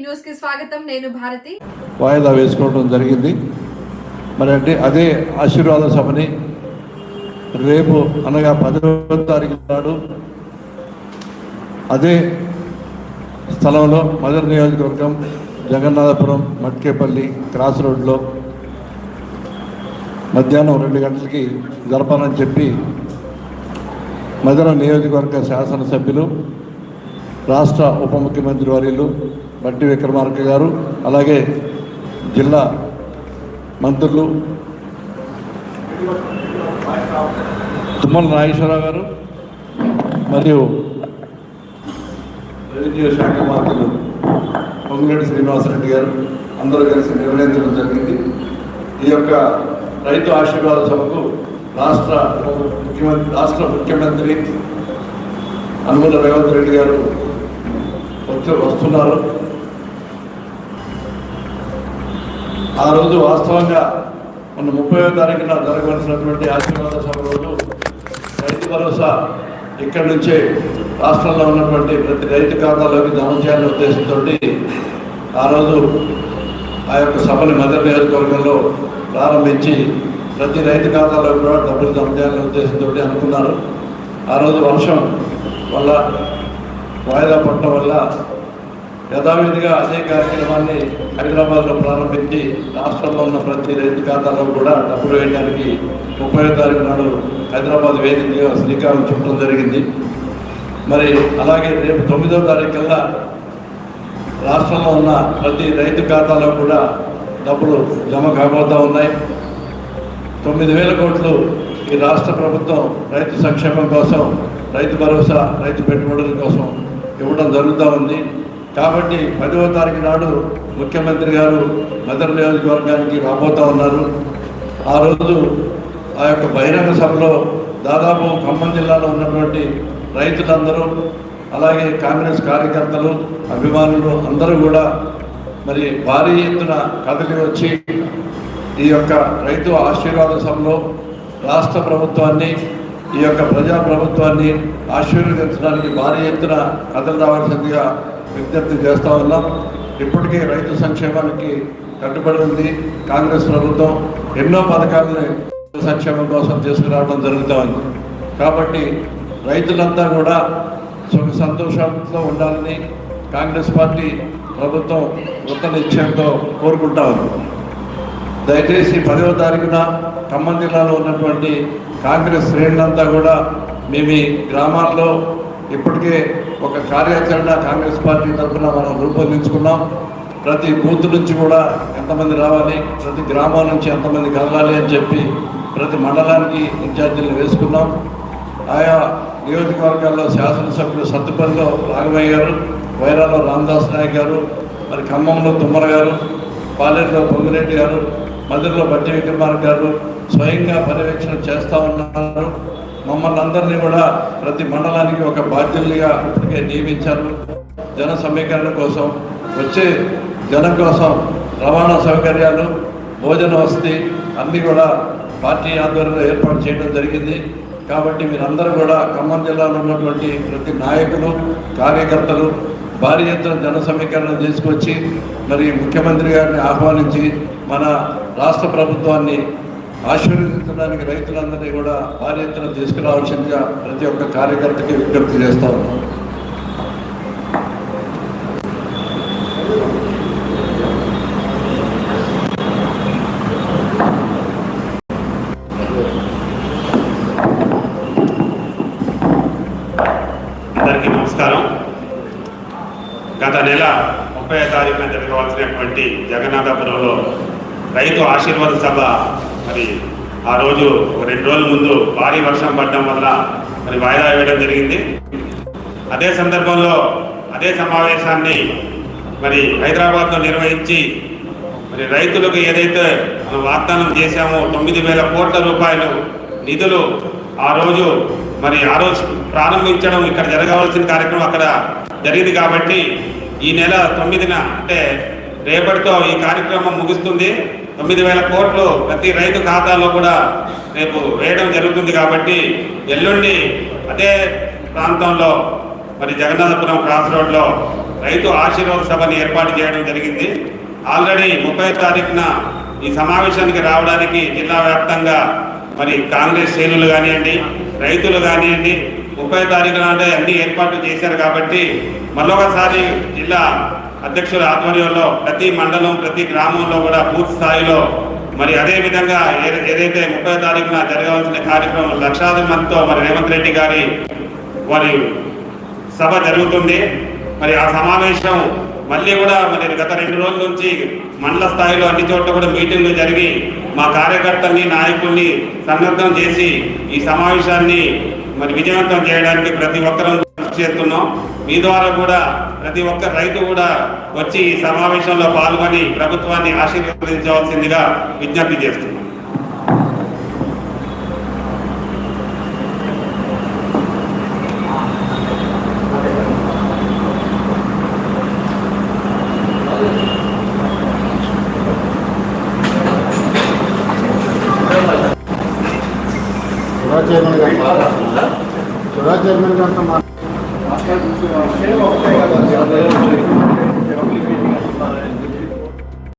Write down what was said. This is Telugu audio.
న్యూస్ కి స్వాగతం. నేను భారతి. వాయిదా వేసుకోవడం జరిగింది. మరి అంటే అదే ఆశీర్వాద సభని రేపు అనగా 10వ తారీఖు నాడు అదే స్థలంలో మదర్ నియోజకవర్గం జగన్నాథపురం మట్కేపల్లి క్రాస్ రోడ్లో మధ్యాహ్నం 2 గంటలకి జరపాలని చెప్పి మదర్ నియోజకవర్గ శాసనసభ్యులు రాష్ట్ర ఉప ముఖ్యమంత్రి వర్యులు బట్టి విక్రమార్క గారు, అలాగే జిల్లా మంత్రులు తుమ్మల నాగేశ్వరరావు గారు మరియు రెవెన్యూ శాఖ మంత్రులు పొంగులేటి శ్రీనివాసరెడ్డి గారు అందరూ కలిసి నిర్వహించడం జరిగింది. ఈ యొక్క రైతు ఆశీర్వాద సభకు రాష్ట్ర ముఖ్యమంత్రి అనుమల రేవంత్ రెడ్డి గారు వస్తున్నారు. ఆ రోజు వాస్తవంగా మొన్న 30వ తారీఖున జరగవలసినటువంటి ఆశీర్వాద సభ రోజు రైతు భరోసా ఇక్కడి నుంచే రాష్ట్రంలో ఉన్నటువంటి ప్రతి రైతు ఖాతాలోకి జమ చేయాలనే ఉద్దేశంతో ఆ రోజు ఆ యొక్క సభని మదర్ నియోజకవర్గంలో ప్రారంభించి ప్రతి రైతు ఖాతాలో కూడా డబ్బులు జమ చేయాలనే ఉద్దేశంతో అనుకున్నారు. ఆ రోజు వర్షం వల్ల వాయిదా పడటం వల్ల యథావిధిగా అదే కార్యక్రమాన్ని హైదరాబాద్లో ప్రారంభించి రాష్ట్రంలో ఉన్న ప్రతి రైతు ఖాతాలో కూడా డబ్బులు వేయడానికి 30వ తారీఖు నాడు హైదరాబాద్ వేదికగా శ్రీకారం చుట్టడం జరిగింది. మరి అలాగే రేపు 9వ తారీఖు కల్లా రాష్ట్రంలో ఉన్న ప్రతి రైతు ఖాతాలో కూడా డబ్బులు జమ కాబోతూ ఉన్నాయి. 9,000 కోట్లు ఈ రాష్ట్ర ప్రభుత్వం రైతు సంక్షేమం కోసం, రైతు భరోసా, రైతు పెట్టుబడుల కోసం ఇవ్వడం జరుగుతూ ఉంది. కాబట్టి 10వ తారీఖు నాడు ముఖ్యమంత్రి గారు మదర్ నియోజకవర్గానికి రాబోతూ ఉన్నారు. ఆ రోజు ఆ యొక్క బహిరంగ సభలో దాదాపు ఖమ్మం జిల్లాలో ఉన్నటువంటి రైతులందరూ, అలాగే కాంగ్రెస్ కార్యకర్తలు, అభిమానులు అందరూ కూడా మరి భారీ ఎత్తున కదిలి వచ్చి ఈ యొక్క రైతు ఆశీర్వాద సభలో రాష్ట్ర ప్రభుత్వాన్ని, ఈ యొక్క ప్రజాప్రభుత్వాన్ని ఆశీర్వదించడానికి భారీ ఎత్తున కథలు రావాల్సిందిగా విజ్ఞప్తి చేస్తూ ఉన్నాం. ఇప్పటికే రైతు సంక్షేమానికి కట్టుబడి ఉంది కాంగ్రెస్ ప్రభుత్వం. ఎన్నో పథకాలని సంక్షేమం కోసం తీసుకురావడం జరుగుతూ ఉంది. కాబట్టి రైతులంతా కూడా సుఖ సంతోషంతో ఉండాలని కాంగ్రెస్ పార్టీ ప్రభుత్వం కృత నిశ్చయంతో కోరుకుంటా ఉంది. దయచేసి 10వ తారీఖున ఖమ్మం జిల్లాలో ఉన్నటువంటి కాంగ్రెస్ శ్రేణులంతా కూడా మేము ఈ గ్రామాల్లో ఇప్పటికే ఒక కార్యాచరణ కాంగ్రెస్ పార్టీ తరఫున మనం రూపొందించుకున్నాం. ప్రతి బూత్ నుంచి కూడా ఎంతమంది రావాలి, ప్రతి గ్రామం నుంచి ఎంతమంది కదలాలి అని చెప్పి ప్రతి మండలానికి ఇన్ఛార్జీలు వేసుకున్నాం. ఆయా నియోజకవర్గాల్లో శాసనసభ్యులు సత్తుపల్లిలో రాఘవయ్య గారు, వైరాలో రామదాస్ నాయక్ గారు, మరి ఖమ్మంలో తుమ్మల గారు, పాలేరులో పొంగిరెడ్డి గారు, మధురలో బట్టి విక్రమార్క గారు స్వయంగా పర్యవేక్షణ చేస్తూ ఉన్నారు. మమ్మల్ని అందరినీ కూడా ప్రతి మండలానికి ఒక బాధ్యులుగా ఇప్పటికే నియమించారు. జన సమీకరణ కోసం, వచ్చే జనం కోసం రవాణా సౌకర్యాలు, భోజన వసతి అన్నీ కూడా పార్టీ ఆధ్వర్యంలో ఏర్పాటు చేయడం జరిగింది. కాబట్టి మీరందరూ కూడా ఖమ్మం జిల్లాలో ఉన్నటువంటి ప్రతి నాయకులు, కార్యకర్తలు భారీ ఎత్తున జన సమీకరణ తీసుకొచ్చి మరి ముఖ్యమంత్రి గారిని ఆహ్వానించి మన రాష్ట్ర ప్రభుత్వాన్ని ఆశీర్వదించడానికి రైతులందరినీ కూడా భారీ ఎత్తున తీసుకురావాల్సిందిగా ప్రతి ఒక్క కార్యకర్తకి విజ్ఞప్తి చేస్తా ఉన్నాం. అందరికీ నమస్కారం. గత నెల 30వ తారీఖున జరగవలసినటువంటి జగన్నాథపురంలో రైతు ఆశీర్వాద సభ మరి ఆ రోజు 2 రోజుల ముందు భారీ వర్షం పడడం వల్ల మరి వాయిదా వేయడం జరిగింది. అదే సందర్భంలో అదే సమావేశాన్ని మరి హైదరాబాద్లో నిర్వహించి మరి రైతులకు ఏదైతే మనం వాగ్దానం చేశామో 9,000 కోట్ల రూపాయలు నిధులు ఆ రోజు ప్రారంభించడం, ఇక్కడ జరగవలసిన కార్యక్రమం అక్కడ జరిగింది. కాబట్టి ఈ నెల 9న అంటే రేపటితో ఈ కార్యక్రమం ముగుస్తుంది. 9,000 కోట్లు ప్రతి రైతు ఖాతాలో కూడా రేపు వేయడం జరుగుతుంది. కాబట్టి ఎల్లుండి అదే ప్రాంతంలో మరి జగన్నాథపురం క్రాస్ రోడ్లో రైతు ఆశీర్వాద సభని ఏర్పాటు చేయడం జరిగింది. ఆల్రెడీ 30 తారీఖున ఈ సమావేశానికి రావడానికి జిల్లా వ్యాప్తంగా మరి కాంగ్రెస్ శ్రేణులు కానివ్వండి, రైతులు కానివ్వండి 30 తారీఖున అంటే అన్ని ఏర్పాట్లు చేశారు. కాబట్టి మరొకసారి జిల్లా అధ్యక్షుల ఆధ్వర్యంలో ప్రతి మండలం ప్రతి గ్రామంలో కూడా పూర్తి స్థాయిలో మరి అదే విధంగా ఏదైతే 30 తారీఖున జరగవలసిన కార్యక్రమం లక్షలాది మందితో మరి రేవంత్ రెడ్డి గారి వారి సభ జరుగుతుంది. మరి ఆ సమావేశం మళ్ళీ కూడా మరి గత 2 రోజుల నుంచి మండల స్థాయిలో అన్ని చోట్ల కూడా మీటింగ్లు జరిగి మా కార్యకర్తల్ని నాయకుల్ని సన్నద్ధం చేసి ఈ సమావేశాన్ని మరి విజయవంతం చేయడానికి ప్రతి ఒక్కరూ కృషి చేస్తున్నాం. మీ ద్వారా కూడా ప్రతి ఒక్క రైతు కూడా వచ్చి ఈ సమావేశంలో పాల్గొని ప్రభుత్వాన్ని ఆశీర్వదించవలసిందిగా విజ్ఞప్తి చేస్తున్నాం. చైర్మన్ గారితో